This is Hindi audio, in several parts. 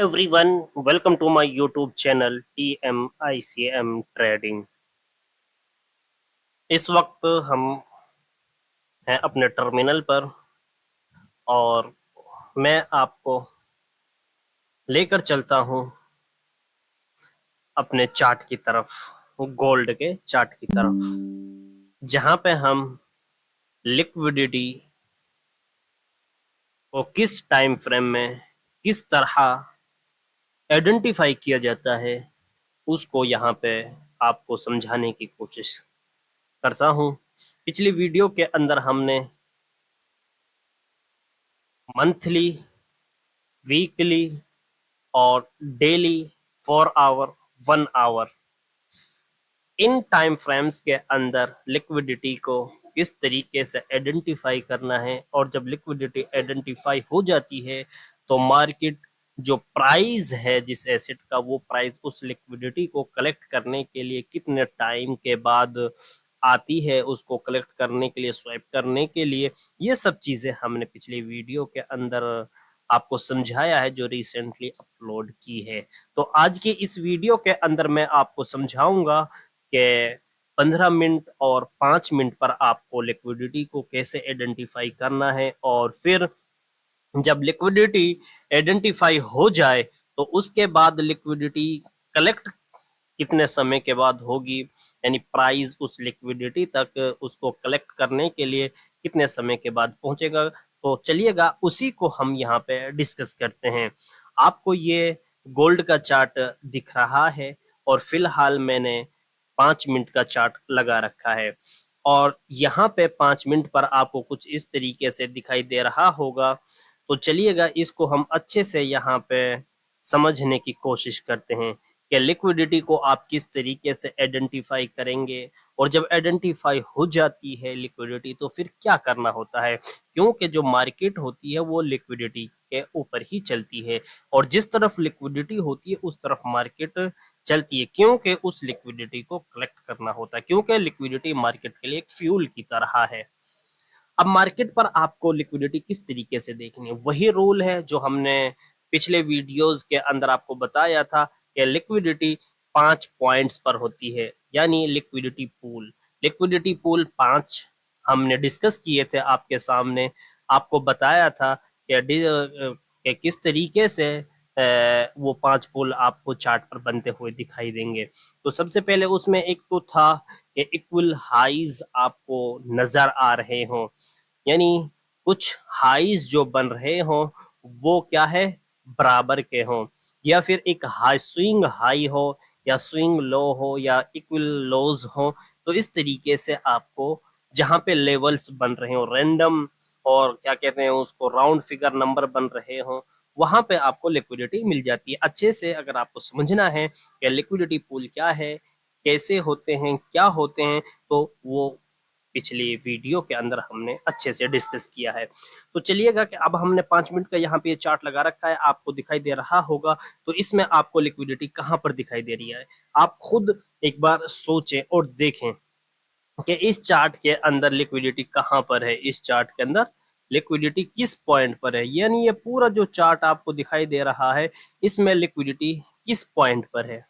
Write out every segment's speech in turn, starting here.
everyone, welcome to my YouTube channel TMICM Trading। इस वक्त हम हैं अपने टर्मिनल पर और मैं आपको लेकर चलता हूं अपने चार्ट की तरफ, गोल्ड के चार्ट की तरफ, जहां पे हम लिक्विडिटी को किस टाइम फ्रेम में किस तरह आइडेंटिफाई किया जाता है उसको यहाँ पे आपको समझाने की कोशिश करता हूं। पिछली वीडियो के अंदर हमने मंथली, वीकली और daily, 4 hour, 1 hour, in time frames के अंदर लिक्विडिटी को किस तरीके से आइडेंटिफाई करना है, और जब लिक्विडिटी आइडेंटिफाई हो जाती है तो मार्केट जो प्राइस है जिस एसेट का, वो प्राइस उस लिक्विडिटी को कलेक्ट करने के लिए कितने टाइम के बाद आती है, उसको कलेक्ट करने के लिए, स्वैप करने के लिए, ये सब चीजें हमने पिछली वीडियो के अंदर आपको समझाया है जो रिसेंटली अपलोड की है। तो आज की इस वीडियो के अंदर मैं आपको समझाऊंगा कि 15 मिनट और 5 मिनट पर आपको लिक्विडिटी को कैसे आइडेंटिफाई करना है, और फिर जब लिक्विडिटी आइडेंटिफाई हो जाए तो उसके बाद लिक्विडिटी कलेक्ट कितने समय के बाद होगी, यानी प्राइस उस लिक्विडिटी तक उसको कलेक्ट करने के लिए कितने समय के बाद पहुंचेगा। तो चलिएगा उसी को हम यहाँ पे डिस्कस करते हैं। आपको ये गोल्ड का चार्ट दिख रहा है और फिलहाल मैंने 5 मिनट का चार्ट लगा रखा है, और यहाँ पे 5 मिनट पर आपको कुछ इस तरीके से दिखाई दे रहा होगा। तो चलिएगा इसको हम अच्छे से यहाँ पे समझने की कोशिश करते हैं कि लिक्विडिटी को आप किस तरीके से आइडेंटिफाई करेंगे, और जब आइडेंटिफाई हो जाती है लिक्विडिटी तो फिर क्या करना होता है, क्योंकि जो मार्केट होती है वो लिक्विडिटी के ऊपर ही चलती है, और जिस तरफ लिक्विडिटी होती है उस तरफ मार्केट चलती है, क्योंकि उस लिक्विडिटी को कलेक्ट करना होता है, क्योंकि लिक्विडिटी मार्केट के लिए एक फ्यूल की तरह है। अब मार्केट पर आपको लिक्विडिटी किस तरीके से देखनी है, वही रूल है जो हमने पिछले वीडियोस के अंदर आपको बताया था कि लिक्विडिटी 5 पॉइंट्स पर होती है, यानी लिक्विडिटी पूल 5 हमने डिस्कस किए थे आपके सामने। आपको बताया था कि किस तरीके से वो 5 पुल आपको चार्ट पर बनते हुए दिखाई देंगे। तो सबसे पहले उसमें एक तो था कि इक्वल हाइज आपको नजर आ रहे हों, यानी कुछ हाइज जो बन रहे हों वो क्या है, बराबर के हों, या फिर एक हाई स्विंग हाई हो या स्विंग लो हो या इक्वल लोज हो। तो इस तरीके से आपको जहां पे लेवल्स बन रहे हो रैंडम, और क्या कहते हैं उसको, राउंड फिगर नंबर बन रहे हो, वहां पे आपको लिक्विडिटी मिल जाती है। अच्छे से अगर आपको समझना है कि लिक्विडिटी पूल क्या है, कैसे होते हैं, क्या होते हैं, तो वो पिछली वीडियो के अंदर हमने अच्छे से डिस्कस किया है। तो चलिएगा कि अब हमने 5 मिनट का यहाँ पे ये चार्ट लगा रखा है, आपको दिखाई दे रहा होगा। तो इसमें आपको लिक्विडिटी कहाँ पर दिखाई दे रही है, आप खुद एक बार सोचें और देखें कि इस चार्ट के अंदर लिक्विडिटी कहाँ पर है, इस चार्ट के अंदर लिक्विडिटी किस पॉइंट पर है, यानी ये पूरा जो चार्ट आपको दिखाई दे रहा है इसमें लिक्विडिटी किस पॉइंट पर है,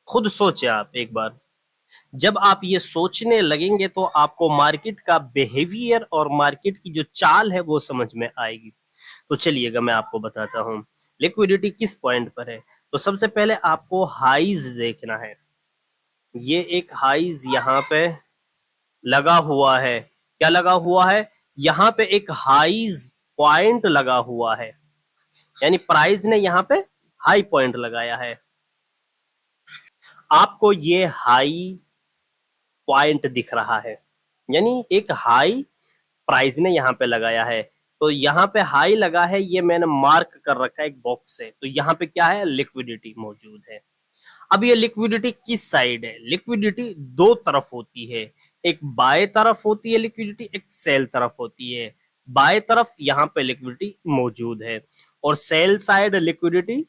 खुद सोचे आप एक बार। जब आप ये सोचने लगेंगे तो आपको मार्केट का बिहेवियर और मार्केट की जो चाल है वो समझ में आएगी। तो चलिएगा मैं आपको बताता हूँ लिक्विडिटी किस पॉइंट पर है। तो सबसे पहले आपको हाइज देखना है, ये एक हाइज यहाँ पे लगा हुआ है, क्या लगा हुआ है, यहाँ पे एक हाइज पॉइंट लगा हुआ है, यानी प्राइस ने यहाँ पे हाई पॉइंट लगाया है। आपको ये हाई पॉइंट दिख रहा है, यानी एक हाई प्राइस ने यहाँ पे लगाया है। तो यहाँ पे हाई लगा है, ये मैंने मार्क कर रखा है एक बॉक्स से, तो यहाँ पे क्या है, लिक्विडिटी मौजूद है। अब ये लिक्विडिटी किस साइड है, लिक्विडिटी दो तरफ होती है, एक बाएं तरफ होती है लिक्विडिटी, एक सेल तरफ होती है। बाएं तरफ यहाँ पे लिक्विडिटी मौजूद है, और सेल साइड लिक्विडिटी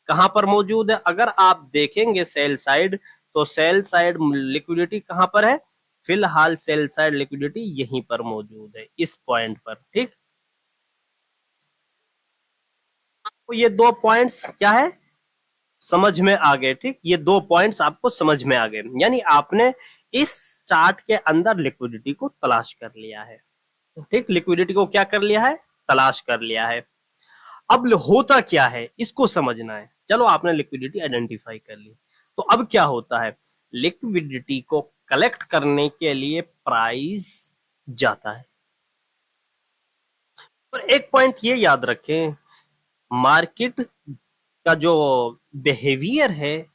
कहां पर मौजूद है, अगर आप देखेंगे सेल साइड, तो सेल साइड लिक्विडिटी कहां पर है, फिलहाल सेल साइड लिक्विडिटी यहीं पर मौजूद है, इस पॉइंट पर, ठीक। तो ये 2 पॉइंट्स क्या है, समझ में आ गए। ठीक, ये 2 पॉइंट्स आपको समझ में आ गए, यानी आपने इस चार्ट के अंदर लिक्विडिटी को तलाश कर लिया है। ठीक, लिक्विडिटी को क्या कर लिया है, तलाश कर लिया है। अब होता क्या है इसको समझना है। चलो आपने लिक्विडिटी आइडेंटिफाई कर ली, तो अब क्या होता है, लिक्विडिटी को कलेक्ट करने के लिए प्राइस जाता है। और एक पॉइंट ये याद रखें, मार्केट का जो बिहेवियर है,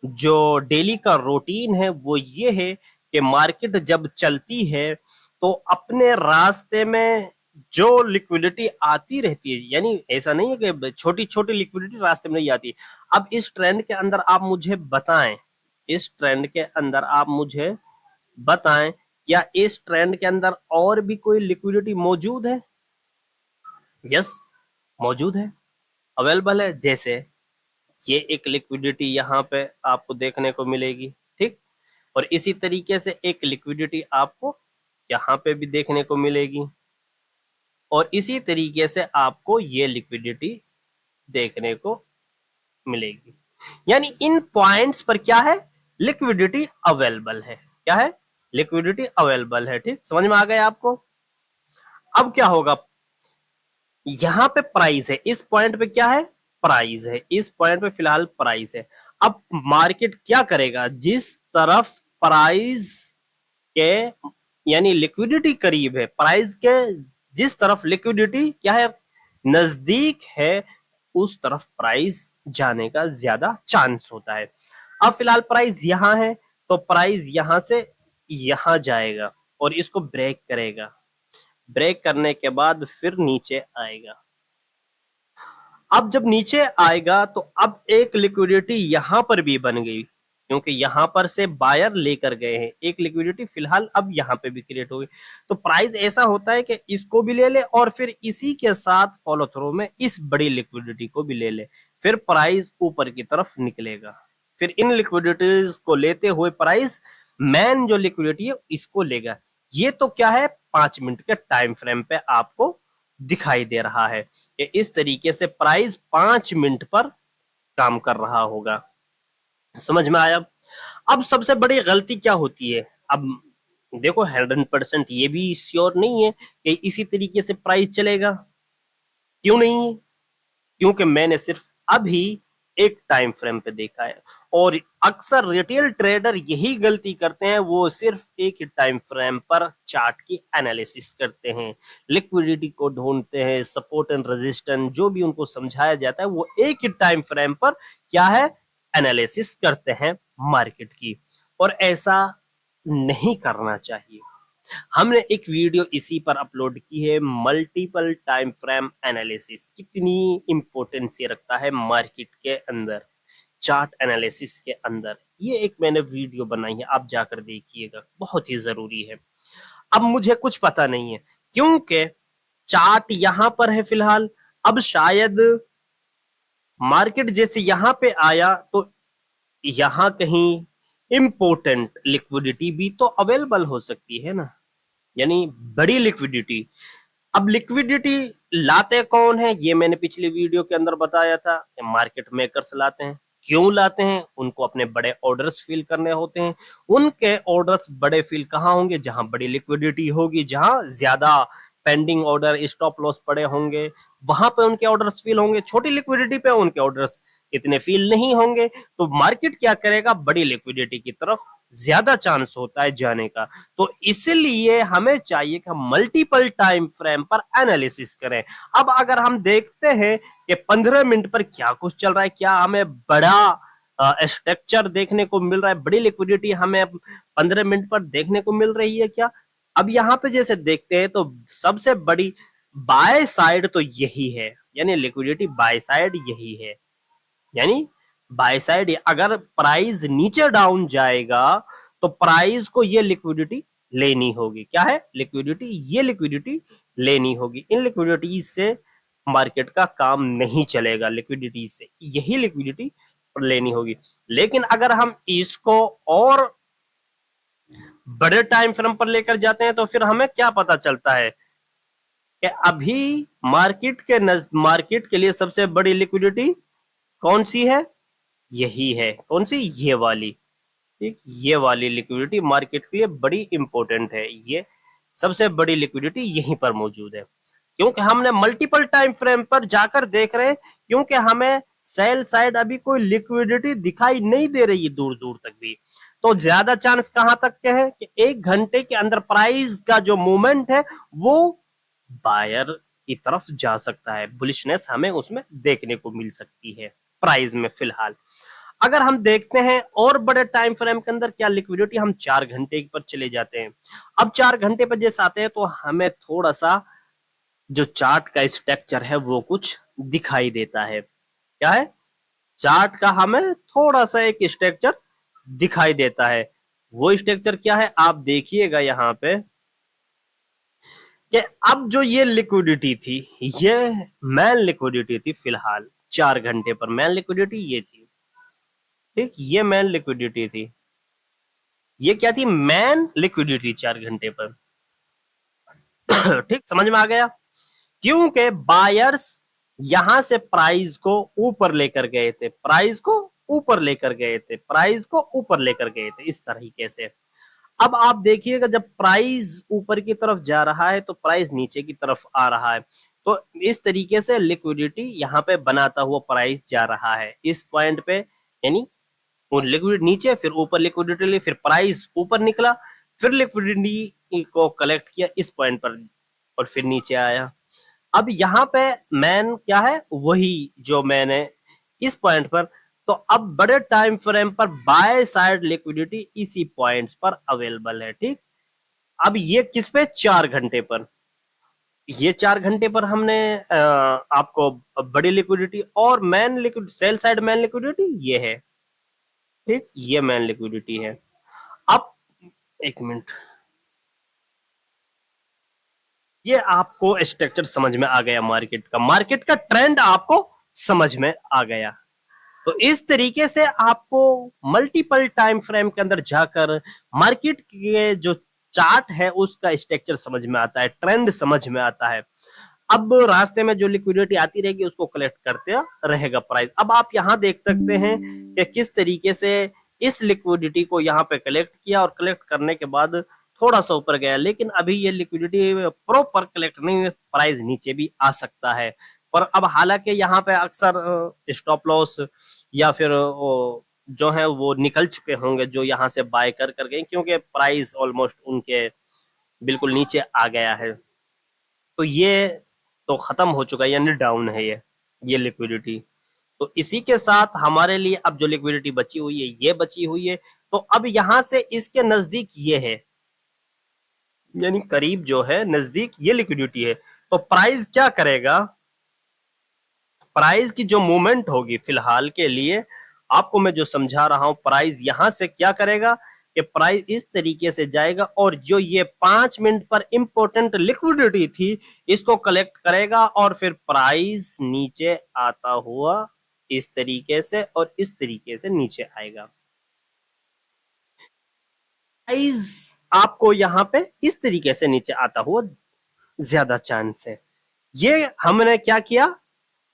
जो डेली का रूटीन है, वो ये है कि मार्केट जब चलती है तो अपने रास्ते में जो लिक्विडिटी आती रहती है, यानी ऐसा नहीं है कि छोटी छोटी लिक्विडिटी रास्ते में नहीं आती। अब इस ट्रेंड के अंदर आप मुझे बताएं, इस ट्रेंड के अंदर आप मुझे बताएं, क्या इस ट्रेंड के अंदर और भी कोई लिक्विडिटी मौजूद है? यस, मौजूद है, अवेलेबल है। जैसे ये एक लिक्विडिटी यहाँ पे आपको देखने को मिलेगी। ठीक, और इसी तरीके से एक लिक्विडिटी आपको यहाँ पे भी देखने को मिलेगी, और इसी तरीके से आपको ये लिक्विडिटी देखने को मिलेगी। यानी इन पॉइंट्स पर क्या है, लिक्विडिटी अवेलेबल है। क्या है, लिक्विडिटी अवेलेबल है। ठीक, समझ में आ गया आपको? अब क्या होगा, यहां पे प्राइस है, इस पॉइंट पे क्या है, प्राइस है, इस पॉइंट पे फिलहाल प्राइस है। अब मार्केट क्या करेगा, जिस तरफ प्राइस के यानी लिक्विडिटी करीब है, प्राइस के जिस तरफ लिक्विडिटी क्या है, नजदीक है, उस तरफ प्राइस जाने का ज्यादा चांस होता है। अब फिलहाल प्राइस यहां है, तो प्राइस यहां से यहां जाएगा और इसको ब्रेक करेगा, ब्रेक करने के बाद फिर नीचे आएगा। अब जब नीचे आएगा तो अब एक लिक्विडिटी यहां पर भी बन गई, क्योंकि यहां पर से बायर लेकर गए हैं, एक लिक्विडिटी फिलहाल अब यहां पे भी क्रिएट हो गई। तो प्राइस ऐसा होता है कि इसको भी ले ले और फिर इसी के साथ फॉलो थ्रू में इस बड़ी लिक्विडिटी को भी ले ले, फिर प्राइस ऊपर की तरफ निकलेगा। फिर इन लिक्विडिटीज को लेते हुए प्राइस मैन जो लिक्विडिटी है इसको लेगा। ये तो क्या है, 5 मिनट के टाइम फ्रेम पे आपको दिखाई दे रहा है कि इस तरीके से प्राइस 5 मिनट पर काम कर रहा होगा। समझ में आया? अब सबसे बड़ी गलती क्या होती है, अब देखो 100% ये भी श्योर नहीं है कि इसी तरीके से प्राइस चलेगा। क्यों नहीं है? क्योंकि मैंने सिर्फ अभी एक टाइम फ्रेम पे देखा है, और अक्सर रिटेल ट्रेडर यही गलती करते हैं, वो सिर्फ एक ही टाइम फ्रेम पर चार्ट की एनालिसिस करते हैं, लिक्विडिटी को ढूंढते हैं, सपोर्ट एंड रेजिस्टेंस जो भी उनको समझाया जाता है वो एक ही टाइम फ्रेम पर क्या है, एनालिसिस करते हैं मार्केट की। और ऐसा नहीं करना चाहिए। हमने एक वीडियो इसी पर अपलोड की है, मल्टीपल टाइम फ्रेम एनालिसिस कितनी इंपॉर्टेंस ये रखता है मार्केट के अंदर, चार्ट एनालिसिस के अंदर। ये एक मैंने वीडियो बनाई है, आप जाकर देखिएगा, बहुत ही जरूरी है। अब मुझे कुछ पता नहीं है क्योंकि चार्ट यहां पर है फिलहाल, अब शायद मार्केट जैसे यहां पे आया तो यहां कहीं इंपॉर्टेंट लिक्विडिटी भी तो अवेलेबल हो सकती है ना, यानी बड़ी लिक्विडिटी। अब लिक्विडिटी लाते कौन है, ये मैंने पिछली वीडियो के अंदर बताया था, मार्केट मेकर्स लाते हैं। क्यों लाते हैं, उनको अपने बड़े ऑर्डर्स फिल करने होते हैं। उनके ऑर्डर्स बड़े फिल कहां होंगे, जहां बड़ी लिक्विडिटी होगी, जहां ज्यादा पेंडिंग ऑर्डर स्टॉप लॉस पड़े होंगे, वहां पे उनके ऑर्डर्स फिल होंगे। छोटी लिक्विडिटी पे उनके ऑर्डर्स इतने फील नहीं होंगे। तो मार्केट क्या करेगा, बड़ी लिक्विडिटी की तरफ ज्यादा चांस होता है जाने का। तो इसलिए हमें चाहिए कि हम मल्टीपल टाइम फ्रेम पर एनालिसिस करें। अब अगर हम देखते हैं कि 15 मिनट पर क्या कुछ चल रहा है, क्या हमें बड़ा स्ट्रक्चर देखने को मिल रहा है, बड़ी लिक्विडिटी हमें 15 मिनट पर देखने को मिल रही है क्या? अब यहां पे जैसे देखते हैं तो सबसे बड़ी बाय साइड तो यही है, यानी लिक्विडिटी बाय साइड यही है। यानी बाय साइड अगर प्राइस नीचे डाउन जाएगा तो प्राइस को ये लिक्विडिटी लेनी होगी। क्या है, लिक्विडिटी, ये लिक्विडिटी लेनी होगी। इन लिक्विडिटी से मार्केट का काम नहीं चलेगा, लिक्विडिटी से यही लिक्विडिटी लेनी होगी। लेकिन अगर हम इसको और बड़े टाइम फ्रेम पर लेकर जाते हैं तो फिर हमें क्या पता चलता है कि अभी मार्केट के लिए सबसे बड़ी लिक्विडिटी कौन सी है? यही है। कौन सी? ये वाली। ठीक, ये वाली लिक्विडिटी मार्केट के लिए बड़ी इंपॉर्टेंट है। ये सबसे बड़ी लिक्विडिटी यहीं पर मौजूद है, क्योंकि हमने मल्टीपल टाइम फ्रेम पर जाकर देख रहे हैं, क्योंकि हमें सेल साइड अभी कोई लिक्विडिटी दिखाई नहीं दे रही दूर दूर तक भी। तो ज्यादा चांस कहां तक के है कि 1 घंटे के अंदर प्राइस का जो मूवमेंट है वो बायर की तरफ जा सकता है। बुलिशनेस हमें उसमें देखने को मिल सकती है प्राइस में फिलहाल। अगर हम देखते हैं और बड़े टाइम फ्रेम के अंदर क्या लिक्विडिटी, हम 4 घंटे पर चले जाते हैं। अब 4 घंटे पर जैसे आते हैं तो हमें थोड़ा सा जो चार्ट का स्ट्रक्चर है वो कुछ दिखाई देता है। क्या है? चार्ट का हमें थोड़ा सा एक स्ट्रक्चर दिखाई देता है। वो स्ट्रक्चर क्या है आप देखिएगा यहाँ पे कि अब जो ये लिक्विडिटी थी, ये मैन लिक्विडिटी थी फिलहाल 4 घंटे पर। मैन लिक्विडिटी ये थी। ठीक, ये मैन लिक्विडिटी थी। ये क्या थी? मैन लिक्विडिटी 4 घंटे पर। ठीक, समझ में आ गया? क्योंकि बायर्स यहां से प्राइस को ऊपर लेकर गए थे, प्राइस को ऊपर लेकर गए थे, प्राइस को ऊपर लेकर गए थे इस तरीके से। अब आप देखिएगा जब प्राइस ऊपर की तरफ जा रहा है तो प्राइस नीचे की तरफ आ रहा है। तो इस तरीके से लिक्विडिटी यहाँ पे बनाता हुआ प्राइस जा रहा है इस पॉइंट पे, यानी वो लिक्विड नीचे, फिर ऊपर लिक्विडिटी ली, फिर प्राइस ऊपर निकला, फिर लिक्विडिटी को कलेक्ट किया इस पॉइंट पर और फिर नीचे आया। अब यहाँ पे मैन क्या है? वही जो मैंने इस पॉइंट पर। तो अब बड़े टाइम फ्रेम पर बाय साइड लिक्विडिटी इसी पॉइंट्स पर अवेलेबल है। ठीक, अब ये किस पे? 4 घंटे पर। ये 4 घंटे पर हमने आपको बड़ी लिक्विडिटी और man liquid sell side man liquidity ये है। ठीक, ये मैन लिक्विडिटी है। अब एक मिनट, ये आपको स्ट्रक्चर समझ में आ गया, मार्केट का ट्रेंड आपको समझ में आ गया। तो इस तरीके से आपको मल्टीपल टाइम फ्रेम के अंदर जाकर मार्केट के जो चार्ट है उसका स्ट्रक्चर समझ में आता है, ट्रेंड समझ में आता है। अब रास्ते में जो लिक्विडिटी आती रहेगी उसको कलेक्ट करते रहेगा प्राइस। अब आप यहां देख सकते हैं कि किस तरीके से इस लिक्विडिटी को यहाँ पे कलेक्ट किया और कलेक्ट करने के बाद थोड़ा सा ऊपर गया, लेकिन अभी ये लिक्विडिटी प्रॉपर कलेक्ट नहीं, प्राइस नीचे भी आ सकता है। पर अब हालांकि यहाँ पे अक्सर स्टॉप लॉस या फिर जो है वो निकल चुके होंगे जो यहाँ से बाय कर गए, क्योंकि प्राइस ऑलमोस्ट उनके बिल्कुल नीचे आ गया है। तो ये तो खत्म हो चुका है, यानी डाउन है ये लिक्विडिटी। तो इसी के साथ हमारे लिए अब जो लिक्विडिटी बची हुई है ये बची हुई है। तो अब यहां से इसके नजदीक ये है, यानी करीब जो है नजदीक ये लिक्विडिटी है। तो प्राइस क्या करेगा? प्राइस की जो मूवमेंट होगी फिलहाल के लिए आपको मैं जो समझा रहा हूं, प्राइस यहां से क्या करेगा कि प्राइस इस तरीके से जाएगा और जो ये 5 मिनट पर इंपॉर्टेंट लिक्विडिटी थी इसको कलेक्ट करेगा और फिर प्राइस नीचे आता हुआ इस तरीके से और इस तरीके से नीचे आएगा। प्राइस आपको यहां पे इस तरीके से नीचे आता हुआ ज्यादा चांस है। ये हमने क्या किया?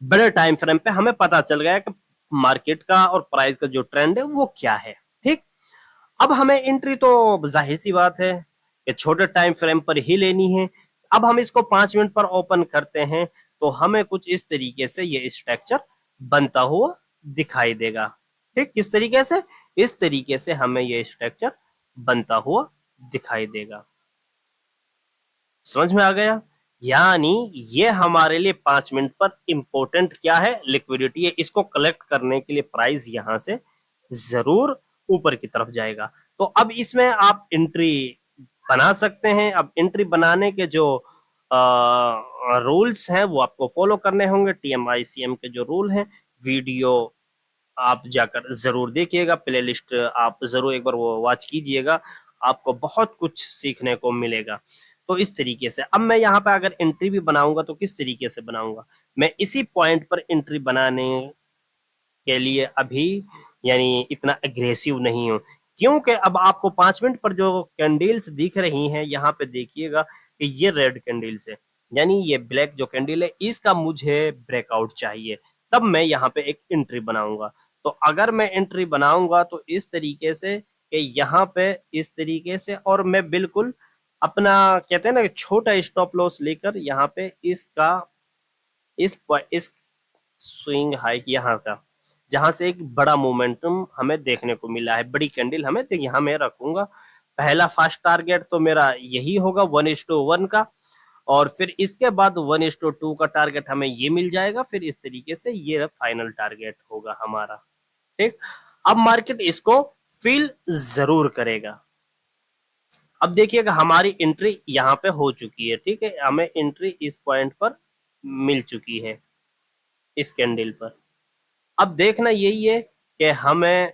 बड़े टाइम फ्रेम पे हमें पता चल गया कि मार्केट का और प्राइस का जो ट्रेंड है वो क्या है। ठीक, अब हमें एंट्री तो जाहिर सी बात है कि छोटे टाइम फ्रेम पर ही लेनी है। अब हम इसको 5 मिनट पर ओपन करते हैं तो हमें कुछ इस तरीके से ये स्ट्रक्चर बनता हुआ दिखाई देगा। ठीक, किस तरीके से? इस तरीके से हमें ये स्ट्रक्चर बनता हुआ दिखाई देगा। समझ में आ गया? यानी ये हमारे लिए 5 मिनट पर इंपॉर्टेंट क्या है? लिक्विडिटी है। इसको कलेक्ट करने के लिए प्राइस यहां से जरूर ऊपर की तरफ जाएगा। तो अब इसमें आप एंट्री बना सकते हैं। अब एंट्री बनाने के जो रूल्स हैं वो आपको फॉलो करने होंगे, TMICM के जो रूल हैं। वीडियो आप जाकर जरूर देखिएगा, प्लेलिस्ट आप जरूर एक बार वो वॉच कीजिएगा, आपको बहुत कुछ सीखने को मिलेगा। तो इस तरीके से अब मैं यहाँ पे अगर एंट्री भी बनाऊंगा तो किस तरीके से बनाऊंगा? मैं इसी पॉइंट पर एंट्री बनाने के लिए अभी यानी इतना एग्रेसिव नहीं हूं, क्योंकि अब आपको 5 मिनट पर जो कैंडल्स दिख रही हैं यहाँ पे देखिएगा कि ये रेड कैंडल्स है, यानी ये ब्लैक जो कैंडल है इसका मुझे ब्रेकआउट चाहिए, तब मैं यहाँ पे एक एंट्री बनाऊंगा। तो अगर मैं एंट्री बनाऊंगा तो इस तरीके से कि यहाँ पे इस तरीके से, और मैं बिल्कुल अपना कहते हैं ना छोटा स्टॉप लॉस लेकर यहाँ पे इसका इस स्विंग हाइक यहाँ का, जहां से एक बड़ा मोमेंटम हमें देखने को मिला है, बड़ी कैंडल हमें, तो यहाँ मैं रखूंगा। पहला फर्स्ट टारगेट तो मेरा यही होगा 1:1 का, और फिर इसके बाद 1:2 का टारगेट हमें ये मिल जाएगा। फिर इस तरीके से ये फाइनल टारगेट होगा हमारा। ठीक, अब मार्केट इसको फील जरूर करेगा। अब देखिएगा हमारी एंट्री यहाँ पे हो चुकी है, ठीक है, हमें एंट्री इस पॉइंट पर मिल चुकी है, इस कैंडल पर। अब देखना यही है कि हमें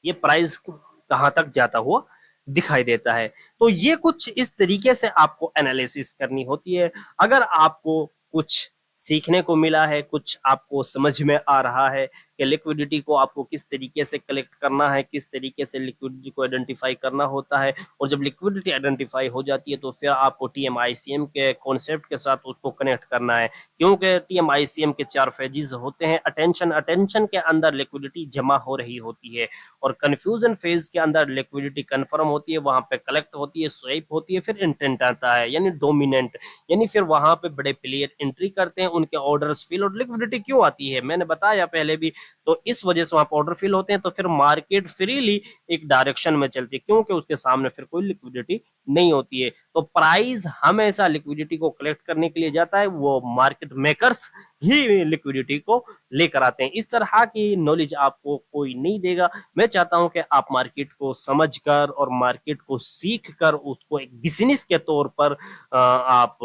ये प्राइस कहां तक जाता हुआ दिखाई देता है। तो ये कुछ इस तरीके से आपको एनालिसिस करनी होती है। अगर आपको कुछ सीखने को मिला है, कुछ आपको समझ में आ रहा है कि लिक्विडिटी को आपको किस तरीके से कलेक्ट करना है, किस तरीके से लिक्विडिटी को आइडेंटिफाई करना होता है, और जब लिक्विडिटी आइडेंटिफाई हो जाती है तो फिर आपको टीएमआईसीएम के कॉन्सेप्ट के साथ उसको कनेक्ट करना है, क्योंकि टीएमआईसीएम के 4 फेजेस होते हैं। अटेंशन, अटेंशन के अंदर लिक्विडिटी जमा हो रही होती है, और कंफ्यूजन फेज के अंदर लिक्विडिटी कंफर्म होती है, वहां पे कलेक्ट होती है, स्वाइप होती है, फिर इंटेंट आता है यानी डोमिनेंट, यानी फिर वहां पे बड़े प्लेयर एंट्री करते हैं, उनके ऑर्डर्स फिल, और लिक्विडिटी क्यों आती है मैंने बताया पहले भी, तो इस वजह से वहां पर ऑर्डर फिल होते हैं, तो फिर मार्केट फ्रीली एक डायरेक्शन में चलती है, क्योंकि उसके सामने फिर कोई लिक्विडिटी नहीं होती है। तो प्राइस हमेशा लिक्विडिटी को कलेक्ट करने के लिए जाता है, वो मार्केट मेकर्स ही लिक्विडिटी को लेकर आते हैं। इस तरह की नॉलेज आपको कोई नहीं देगा। मैं चाहता हूं कि आप मार्केट को समझकर और मार्केट को सीख कर उसको एक बिजनेस के तौर पर आप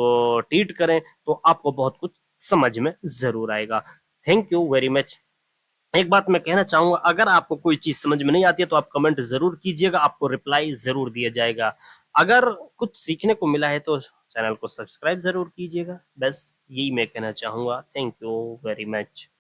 ट्रीट करें, तो आपको बहुत कुछ समझ में जरूर आएगा। Thank you very much. एक बात मैं कहना चाहूंगा, अगर आपको कोई चीज समझ में नहीं आती है तो आप कमेंट जरूर कीजिएगा, आपको रिप्लाई जरूर दिया जाएगा। अगर कुछ सीखने को मिला है तो चैनल को सब्सक्राइब जरूर कीजिएगा। बस यही मैं कहना चाहूंगा। Thank you very much.